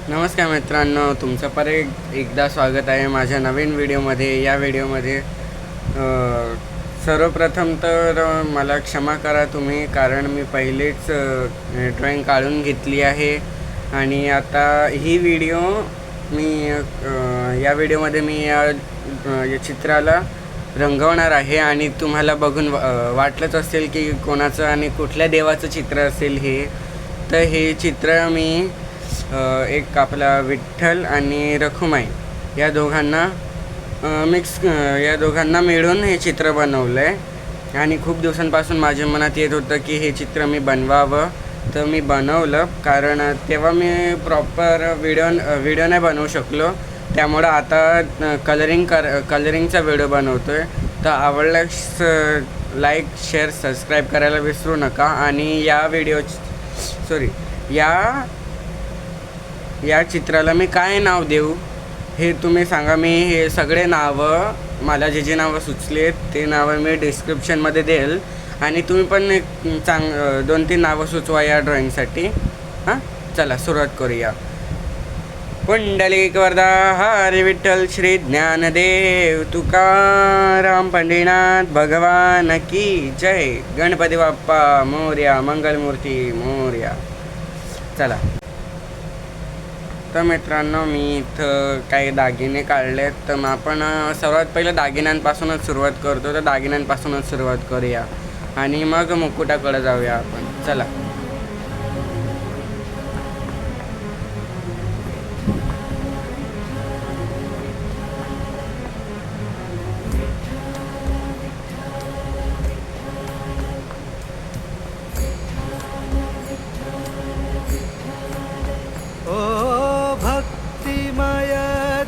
नमस्कार मित्रांनो, तुमचं एकदा स्वागत आहे माझ्या नवीन व्हिडिओमध्ये. या व्हिडिओमध्ये सर्वप्रथम तर मला क्षमा करा तुम्ही, कारण मी पहिलेच ड्रॉईंग काढून घेतली आहे आणि आता ही व्हिडिओ मी या व्हिडिओमध्ये मी या चित्राला रंगवणार आहे आणि तुम्हाला बघून वाटलंच असेल की कोणाचं आणि कुठल्या देवाचं चित्र असेल हे. तर हे चित्र मी एक आपला विठ्ठल आणि रखुमाई या दोघांना मिळून हे चित्र बनवलं आहे आणि खूप दिवसांपासून माझ्या मनात येत होतं की हे चित्र मी बनवावं. तर मी बनवलं, कारण तेव्हा मी प्रॉपर व्हिडिओ नाही बनवू शकलो, त्यामुळं आता कलरिंगचा व्हिडिओ बनवतो आहे. तर आवडल्यास लाईक, शेअर, सबस्क्राईब करायला विसरू नका. आणि या चित्राला मी काय नाव देऊ हे तुम्ही सांगा. मी हे सगळे नावं, मला जे नावं सुचले ते नावं मी डिस्क्रिप्शनमध्ये देईल आणि तुम्ही पण 2-3 नावं सुचवा या ड्रॉईंगसाठी. हां, चला सुरुवात करूया. पुंडलिक वरदा हरी विठ्ठल श्री ज्ञानदेव तुकाराम पंढरीनाथ भगवान की जय. गणपती बाप्पा मोरया, मंगलमूर्ती मोरया. चला, तर मित्रांनो मी इथं काही दागिने काढलेत, तर मग आपण सर्वात पहिलं दागिन्यांपासूनच सुरुवात करतो. तर दागिन्यांपासूनच सुरुवात करूया आणि मग मुकुटाकडे जाऊया आपण. चला,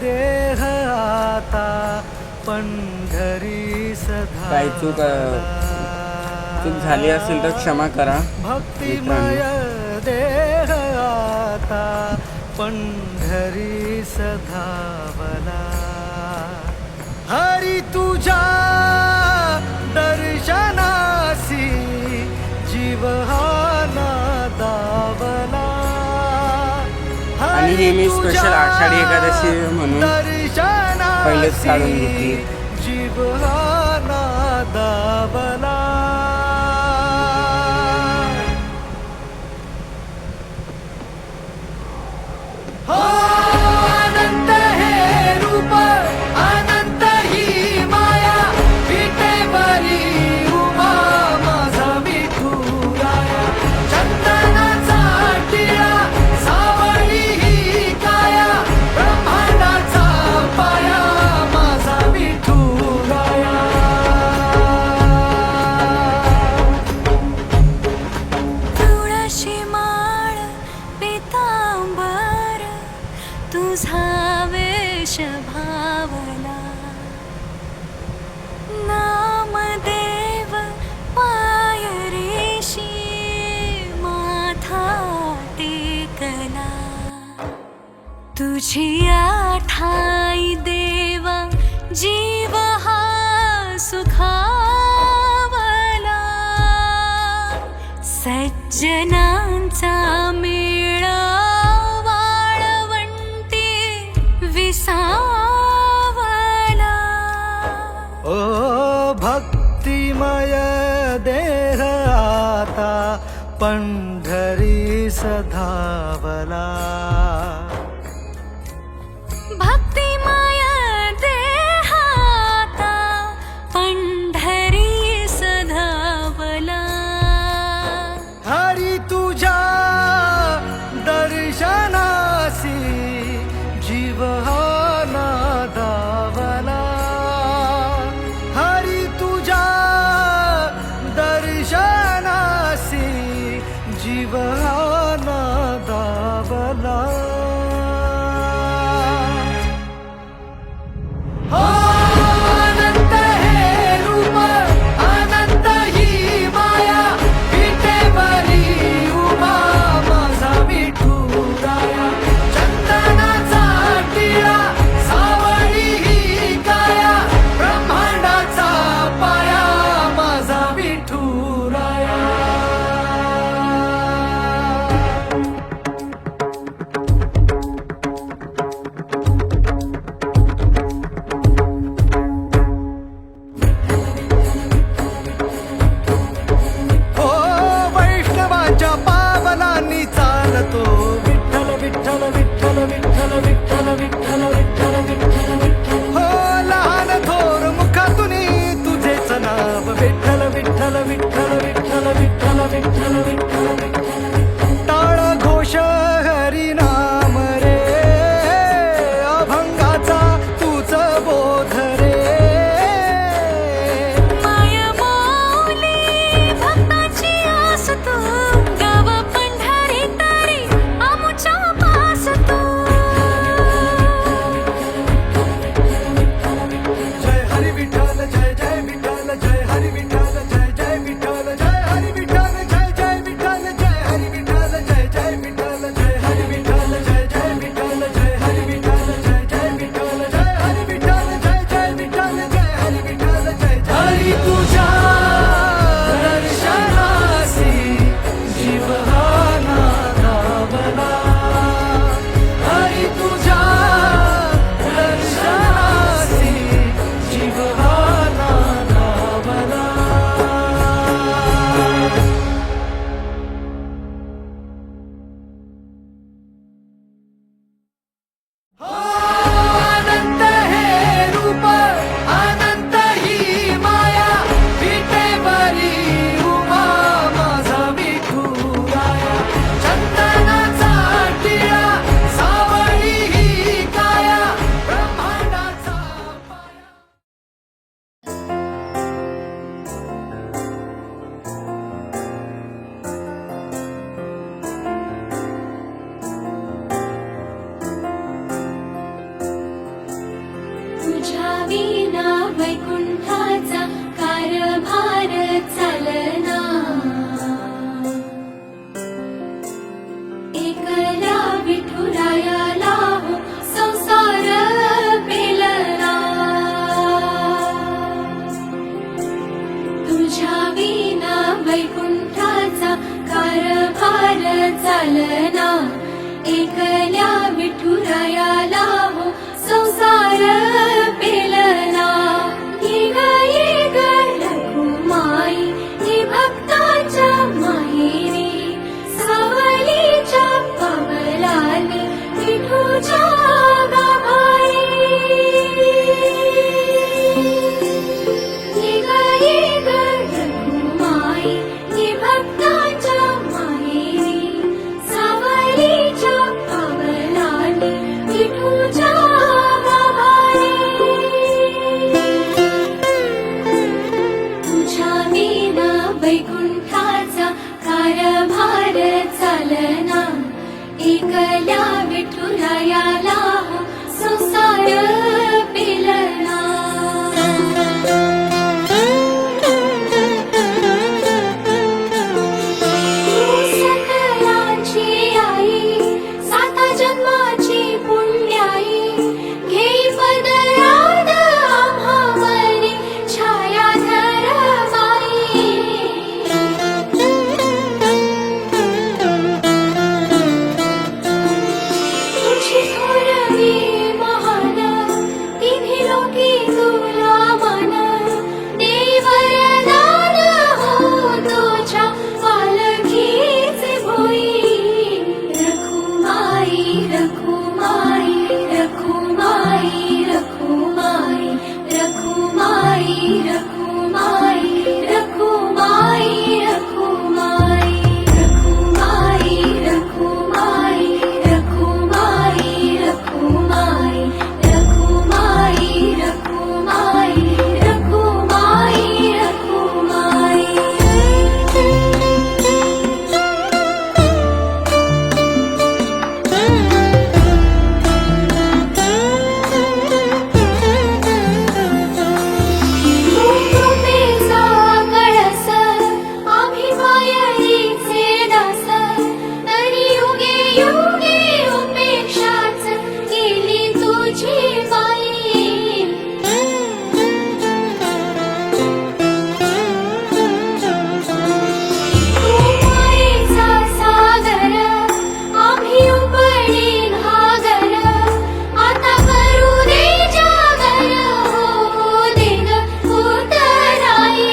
देह आता पंढरी सधा. काही चूक झाली असेल तर क्षमा करा. भक्तिमय देह आता पंढरी सधावला. हरी तुझ्या दर्शनासी जीव हा नादावला. आणि हे मी स्पेशल आषाढी एकादशी म्हणून पहिलेच काढून घेतली. जीव हा नादावला. अनंत हे रूप, अनंत ही माया, विटेवरी उमा माझा विठुराया. चंदनाचा टिळा, सावळी ही काया, ब्रह्मांडाचा पाया माझा विठुराया. तुळशी माळ पितांबर, तुझा वेश भावला. नामदेव पायरीशी माथा टेकला. तुझी आठाई देवा जीव हा सुखावला. सज्जनांचा मेळा वाळवंटी विसावला. ओ भक्तिमय देह आता पंढरी सधावला. भक्तिमय देहाता पंढरी सधावला. हरी तुझ्या दर्शनासी जीव हा नादावला. हरी तुझ्या दर्शनासी जीव हा नादावला. वैकुंठाचा कारभार चालना एकल्या विठुरायाला हो संसार पेलना तुझ्या विना वैकुंठाचा कारभार चालना एकल्या विठुरायाला हो संसार पेलना ये ग रघुमाई हे भक्ताच्या माहेरी सावलीच्या पावलाने विठूच्या गाभारी ये ग रघुमाई हे भक्ताच्या माहेरी सावलीच्या पावलाने विठूच्या गाभारी तुझ्या विना वैकुंठाचा कारभार चालना एकल्या विठुरायाला हो संसार पेलना सकलांची आई साता जन्माची पुण्याई घेई पदरात आम्हावरी छायाधर बाई तुझी थोरवी महान तिन्ही लोकी तुला मान देई वरदान हो तुझ्या पालखीचे भोई रखुमाई रखुमाई रखुमाई रखुमाई रखुमाई रखुमाई रखुमाई रखुमाई रखुमाई रखुमाई रखुमाई रखुमाई रखुमाई रखुमाई रखुमाई कृपेचा कळस आम्ही मायेचे दास तरी युगे युगे उपेक्षाच केली तुझी बाई मायेचा सागर आम्ही उपडी घागर आता करू दे जागर हो दे ग उतराई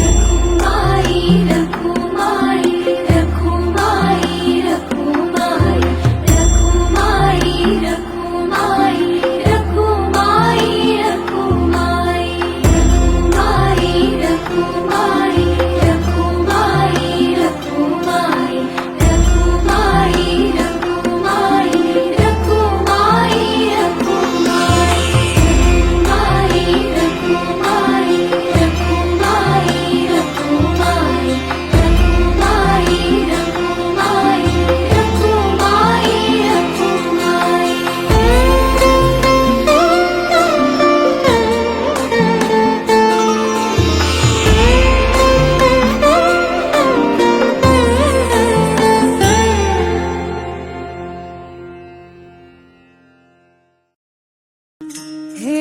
रखुमाई रखुमाई रखुमाई रखुमाई रखुमाई रखुमाई रखुमाई रखुमाई रखुमाई रखुमाई रखुमाई रखुमाई रखुमाई रखुमाई रखुमाई हे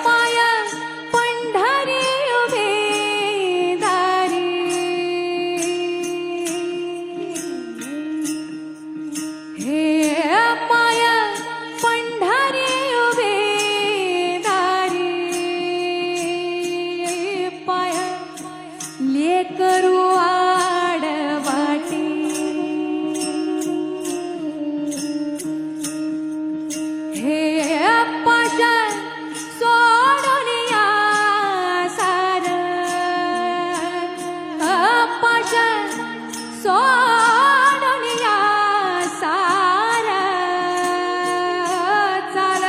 पाया पंढरी उभे दारी हे पाया पंढरी उभे दारी पाया लेकरू आडवाटी हे पाशा सोडून या सार पाशा सोडून या सार चाल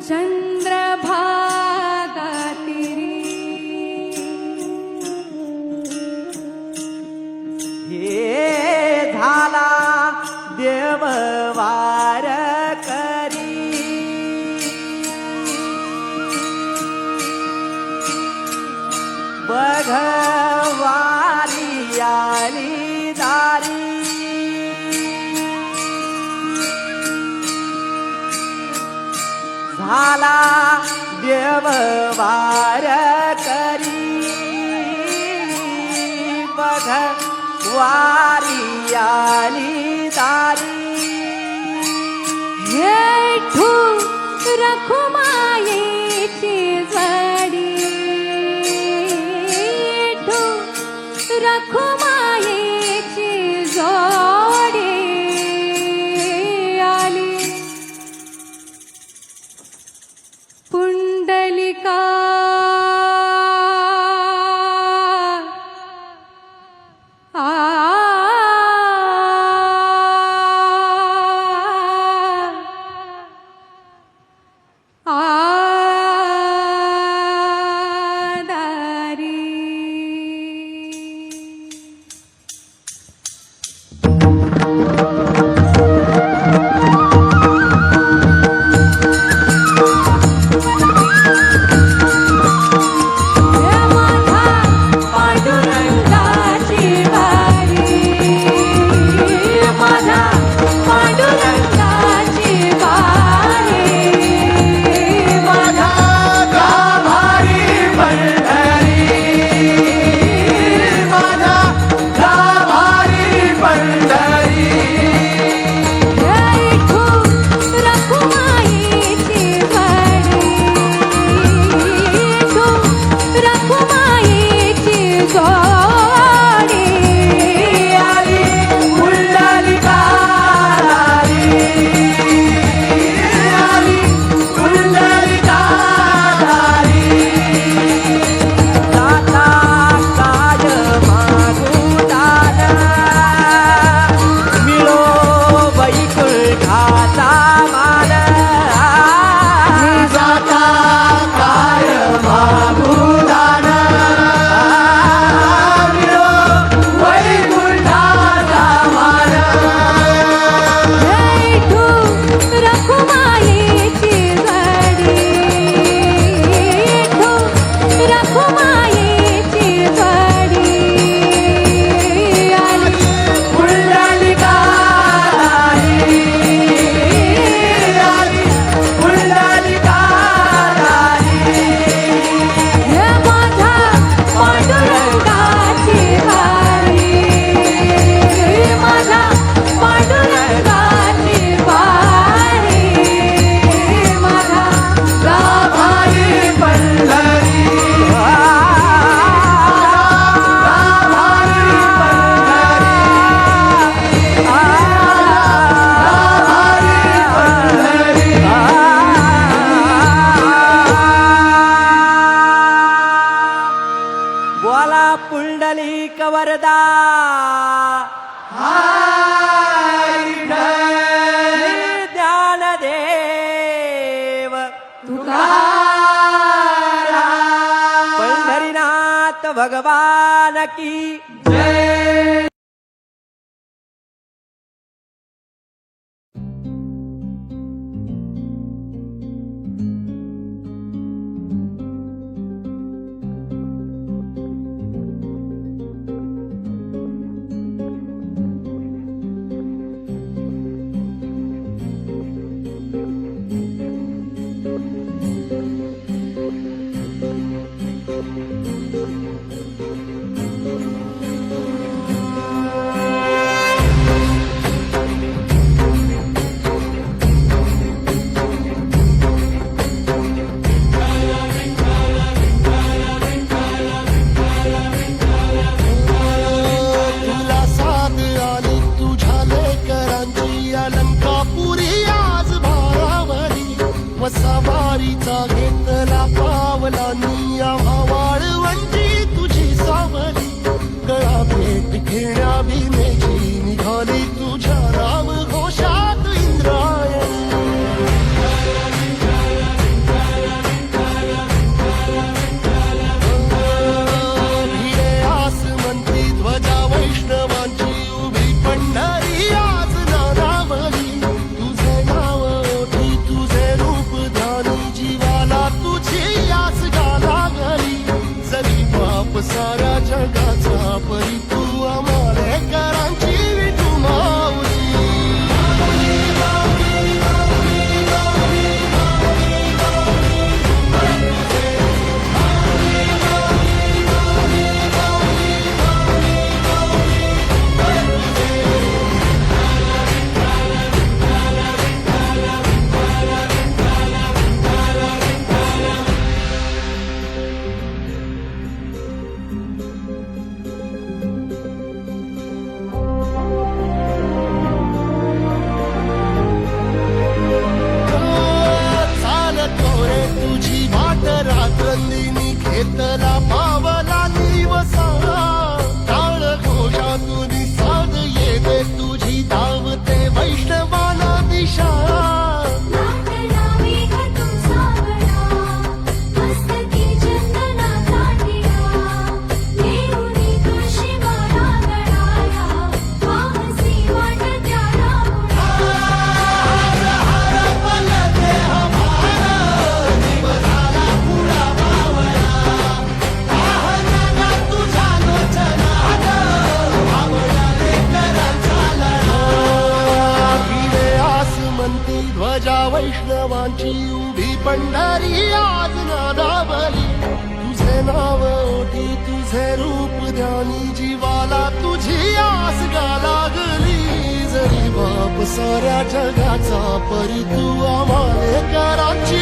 चंद्रभागा तिरी हे झाला देववार करी झाला देव वार करी बघ वारी आली दारी विठू रखुमायेची जडी विठू रखुमायेची जोडी आली पुंडलिका पुंडलिक वरदा ज्ञानदेव पंढरीनाथ भगवान की जय. ध्वजा वैष्णवांची उभी पंढरी आज नादावली तुझे नाव ओठी तुझे रूप ध्यानी जीवाला तुझी आस गा लागली जरी बाप साऱ्या जगाचा परी तू आम्हाले कराची